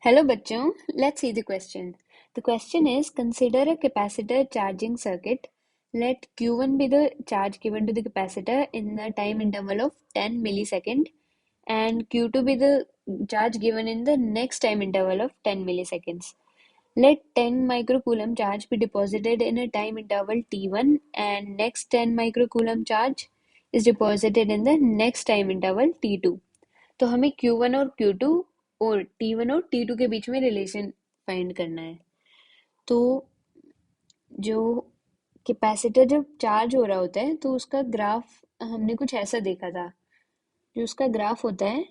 Hello bachcho, let's see the question. The question is, consider a capacitor charging circuit. Let Q1 be the charge given to the capacitor in the time interval of 10 millisecond and Q2 be the charge given in the next time interval of 10 milliseconds. Let 10 microcoulomb charge be deposited in a time interval T1 and next 10 microcoulomb charge is deposited in the next time interval T2. तो हमें Q1 और Q2 और T1 और T2 के बीच में relation find करना है। तो जो कैपेसिटर जब चार्ज हो रहा होता है तो उसका ग्राफ हमने कुछ ऐसा देखा था। जो उसका ग्राफ होता है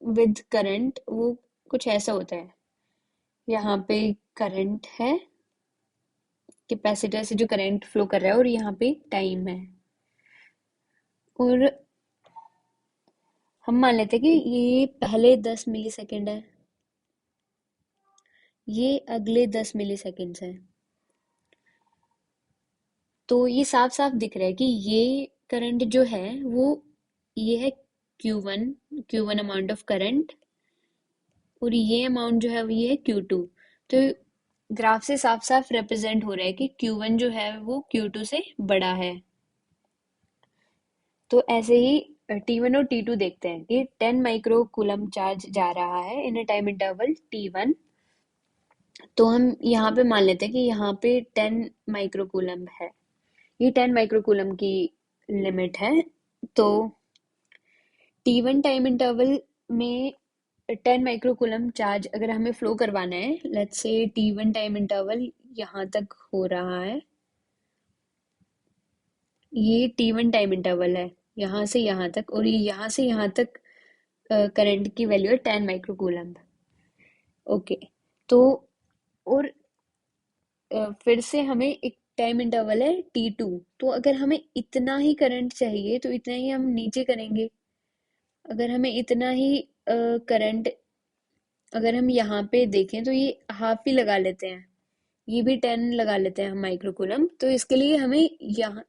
विद करंट वो कुछ ऐसा होता है। यहाँ पे करंट है, कैपेसिटर से जो करंट फ्लो कर रहा है और यहाँ पे टाइम है। और हम मान लेते हैं कि ये पहले 10 मिली सेकेंड है, ये अगले 10 मिली सेकेंड्स है। तो ये साफ साफ दिख रहा है कि ये करंट जो है वो ये है Q1, Q1 amount of current, और ये अमाउंट जो है वो ये है Q2। तो ग्राफ से साफ साफ रिप्रेजेंट हो रहा है कि Q1 जो है वो Q2 से बड़ा है। तो ऐसे ही T1 और T2 देखते हैं कि 10 माइक्रो कूलम चार्ज जा रहा है इन अ टाइम इंटरवल T1। तो हम यहाँ पे मान लेते हैं कि यहाँ पे 10 माइक्रो कूलम है, ये 10 माइक्रो कूलम की लिमिट है। तो T1 टाइम इंटरवल में 10 माइक्रोकूलम चार्ज अगर हमें फ्लो करवाना है, let's say T1 time interval यहाँ तक हो रहा है, ये T1 टाइम इंटरवल है यहाँ से यहाँ तक, और ये यहाँ से यहाँ तक करंट की वैल्यू है 10 माइक्रोकूलम। ओके। तो और फिर से हमें एक टाइम इंटरवल है T2। तो अगर हमें इतना ही करंट चाहिए तो इतना ही हम नीचे करेंगे। अगर हमें इतना ही करंट, अगर हम यहाँ पे देखें तो ये हाफ ही लगा लेते हैं, ये भी 10 लगा लेते हैं हम माइक्रोकूलम। तो इसके लिए हमें यहाँ,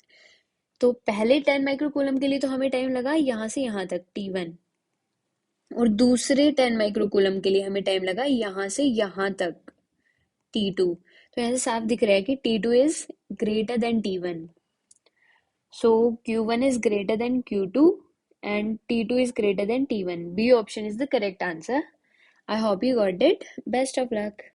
तो पहले 10 माइक्रोकूलम के लिए तो हमें टाइम लगा यहाँ से यहाँ तक T1, और दूसरे 10 माइक्रोकूलम के लिए हमें टाइम लगा यहाँ से यहाँ तक T2। तो ऐसे साफ दिख रहा है कि T2 is greater than T1। So Q1 is greater than Q2 and T2 is greater than T1. B option is the correct answer. I hope you got it. Best of luck.